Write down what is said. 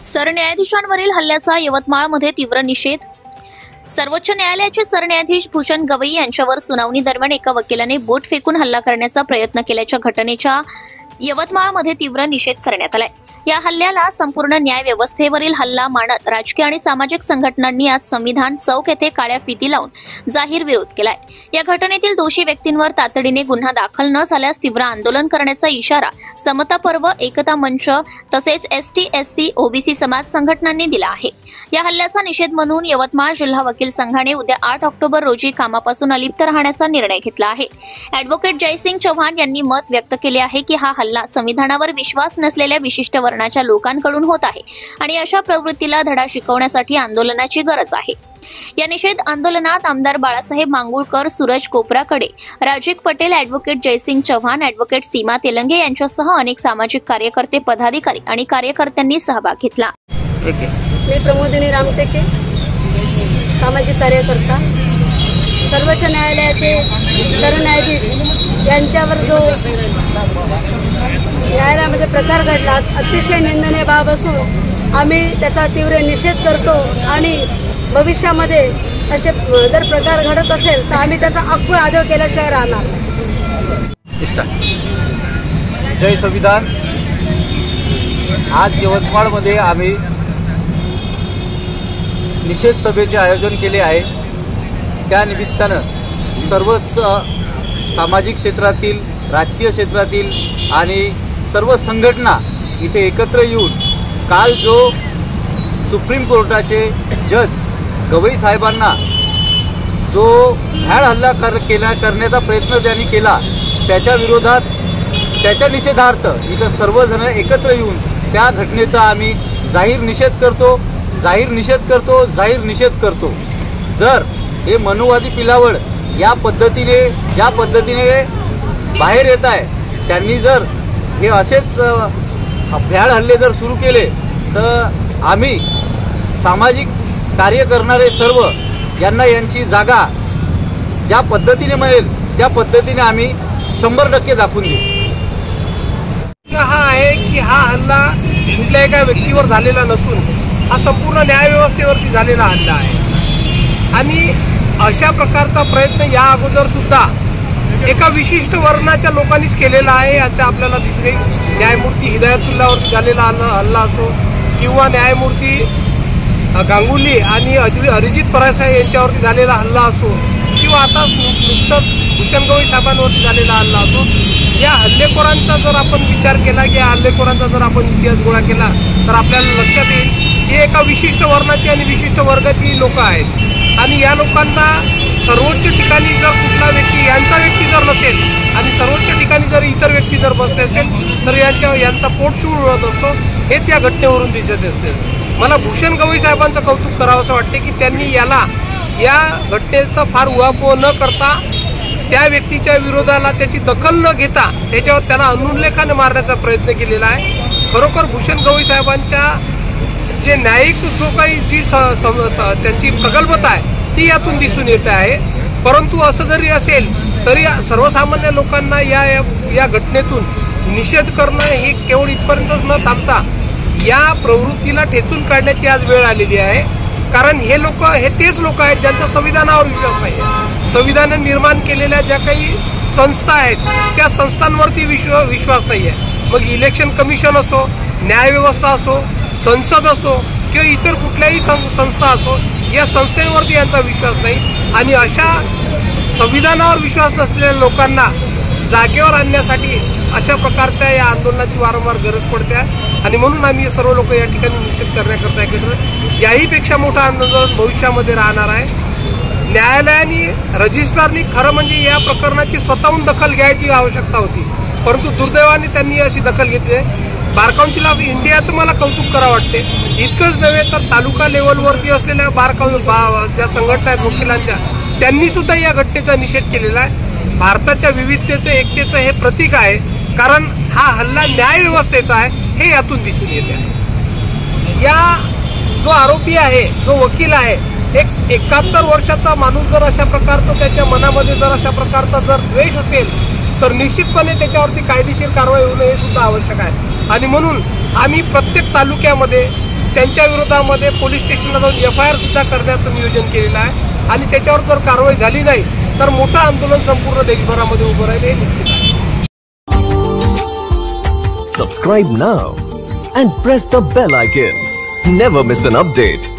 सरन्यायाधीशांवरील हल्ल्याचा यवतमाळमध्ये तीव्र निषेध। सर्वोच्च न्यायालयाचे सरन्यायाधीश भूषण गवई यांच्यावर सुनावणी दरम्यान एका वकिलाने बोट फेकून हल्ला करण्याचा प्रयत्न केल्याच्या घटनेचा यवतमाळमध्ये तीव्र निषेध करण्यात आलाय। या हल्ल्याला संपूर्ण न्याय व्यवस्थेवरील हल्ला मानत राजकीय आणि सामाजिक संघटनांनी आज संविधान चौक येथे काळ्या फिती लावून जाहीर विरोध केलाय। या घटनेतील दोषी व्यक्तींवर तातडीने गुन्हा दाखल न झाल्यास तीव्र आंदोलन करण्याचा इशारा समता पर्व, एकता मंच तसेच ST, SC, OBC समाज संघटनांनी दिला आहे। या हल्ल्याचा निषेध म्हणून यवतमाळ जिल्हा वकील संघाने उद्या 8 ऑक्टोबर रोजी कामापासून अलिप्त राहण्याचा निर्णय घेतला आहे। ॲडव्होकेट जयसिंग चव्हाण यांनी मत व्यक्त केले आहे की हा हल्ला संविधानावर विश्वास नसलेल्या विशिष्ट वर्णाच्या लोकांकडून होत आहे आणि अशा प्रवृत्तीला धडा शिकवण्यासाठी आंदोलनाची गरज आहे। या निषेध आंदोलनात आमदार बाळासाहेब मांगुळकर, सूरज कोपराकडे, राजीक पटेल, ॲडव्होकेट जयसिंग चव्हाण, ॲडव्होकेट सीमा तेलंगे यांच्यासह अनेक सामाजिक कार्यकर्ते, पदाधिकारी आणि कार्यकर्त्यांनी सहभाग घेतला। मी प्रमोदिनी रामटेके, सामाजिक कार्यकर्ता। सर्वोच्च न्यायालयाचे सरन्यायाधीश यांच्यावर जो न्यायालयामध्ये प्रकार घडला अतिशय निंदनीय बाब असून आम्ही त्याचा तीव्र निषेध करतो आणि भविष्यामध्ये असे जर प्रकार घडत असेल तर आम्ही त्याचा अक्कल आदर केल्याशिवाय राहणार नाही। जय संविधान। आज यवतमाळमध्ये आम्ही निषेध सभेचे आयोजन केले आहे। त्या निमित्तानं सर्वच सामाजिक क्षेत्रातील, राजकीय क्षेत्रातील आणि सर्व संघटना इथे एकत्र येऊन काल जो सुप्रीम कोर्टाचे जज गवई साहेबांना जो भ्याड हल्ला करण्याचा प्रयत्न त्यांनी केला त्याच्या विरोधात, त्याच्या निषेधार्थ इथं सर्वजण एकत्र येऊन त्या घटनेचा आम्ही जाहीर निषेध करतो। जर हे मनुवादी पिलावळ ज्या पद्धतीने बाहेर येत आहे, त्यांनी जर हे असेच भ्याड हल्ले जर सुरू केले तर आम्ही सामाजिक कार्य करणारे सर्व यांना यांची जागा ज्या पद्धतीने मिळेल त्या पद्धतीने आम्ही 100% दाखवून देऊ। हा आहे की हा हल्ला कुठल्या एका व्यक्तीवर झालेला नसून हा संपूर्ण न्यायव्यवस्थेवरती झालेला हल्ला आहे आणि अशा प्रकारचा प्रयत्न या अगोदर सुद्धा एका विशिष्ट वर्णाच्या लोकांनीच केलेला आहे। याचा आपल्याला दिसते न्यायमूर्ती हिदायतुल्लावरती झालेला हल्ला असो किंवा न्यायमूर्ती गांगुली आणि अरिजित परासाहेब यांच्यावरती झालेला हल्ला असो किंवा आता नुकतंच भूषण गवई साहेबांवरती झालेला हल्ला असो। या हल्लेखोरांचा जर आपण विचार केला की या हल्लेखोरांचा जर आपण इतिहास गोळा केला तर आपल्याला लक्षात येईल की एका विशिष्ट वर्णाची आणि विशिष्ट वर्गाची लोक आहेत आणि या लोकांना सर्वोच्च ठिकाणी जर कुठला व्यक्ती यांचा व्यक्ती जर नसेल आणि सर्वोच्च ठिकाणी जर इतर व्यक्ती जर बसले असेल तर यांचा पोटशूळ उडत असतो। हेच या घटनेवरून दिसत असते। मला भूषण गवई साहेबांचं कौतुक करावं असं वाटते की त्यांनी या घटनेचा फार उहापोह न करता त्या व्यक्तीच्या विरोधाला त्याची दखल न घेता त्याच्यावर त्याला अनुल्लेखाने मारण्याचा प्रयत्न केलेला आहे। खरोखर भूषण गवई साहेबांच्या जे न्यायिक जो काही जी त्यांची प्रगल्भता आहे ती यातून दिसून येत आहे। परंतु असं जरी असेल तरी सर्वसामान्य लोकांना या घटनेतून निषेध करणं हे केवळ इथपर्यंतच न थांबता या प्रवृत्तीला ठेचून काढण्याची आज वेळ आलेली आहे। कारण हे तेच लोक आहेत ज्यांचा संविधानावर विश्वास नाही आहे। संविधानाने निर्माण केलेल्या ज्या काही संस्था आहेत त्या संस्थांवरती विश्वास नाही आहे। मग इलेक्शन कमिशन असो, न्यायव्यवस्था असो, संसद असो किंवा इतर कुठल्याही संस्था असो, या संस्थेवरती यांचा विश्वास नाही आणि अशा संविधानावर विश्वास नसलेल्या लोकांना जागेवर आणण्यासाठी अशा प्रकारच्या या आंदोलनाची वारंवार गरज पडते आणि म्हणून आम्ही सर्व लोक या ठिकाणी निषेध करण्याकरता एकत्र। याहीपेक्षा मोठं आंदोलन भविष्यामध्ये राहणार आहे। न्यायालयाने, रजिस्ट्रारनी खरं म्हणजे या प्रकरणाची स्वतःहून दखल घ्यायची आवश्यकता होती, परंतु दुर्दैवाने त्यांनी अशी दखल घेतली आहे। बार काउन्सिल ऑफ इंडियाचं मला कौतुक करावं वाटते। इतकंच नव्हे तर तालुका लेवलवरती असलेल्या ज्या संघटना आहेत वकिलांच्या, त्यांनी सुद्धा या घटनेचा निषेध केलेला आहे। भारताच्या विविधतेचं, एकतेचं हे प्रतीक आहे, कारण हा हल्ला न्यायव्यवस्थेचा आहे हे यातून दिसून येते। या जो आरोपी आहे, जो वकील आहे, एक 71 वर्षाचा माणूस जर अशा प्रकारचं त्याच्या मनामध्ये जर अशा प्रकारचा जर द्वेष असेल तर निश्चितपणे त्याच्यावरती कायदेशीर कारवाई होणं हे सुद्धा आवश्यक आहे। आणि म्हणून आम्ही प्रत्येक तालुक्यामध्ये त्यांच्या विरोधामध्ये पोलीस स्टेशनला जाऊन FIR सुद्धा करण्याचं नियोजन केलेलं आहे आणि त्याच्यावर जर कारवाई झाली नाही तर मोठं आंदोलन संपूर्ण देशभरामध्ये उभं राहील हे निश्चित आहे. Subscribe now and press the bell icon. Never miss an update.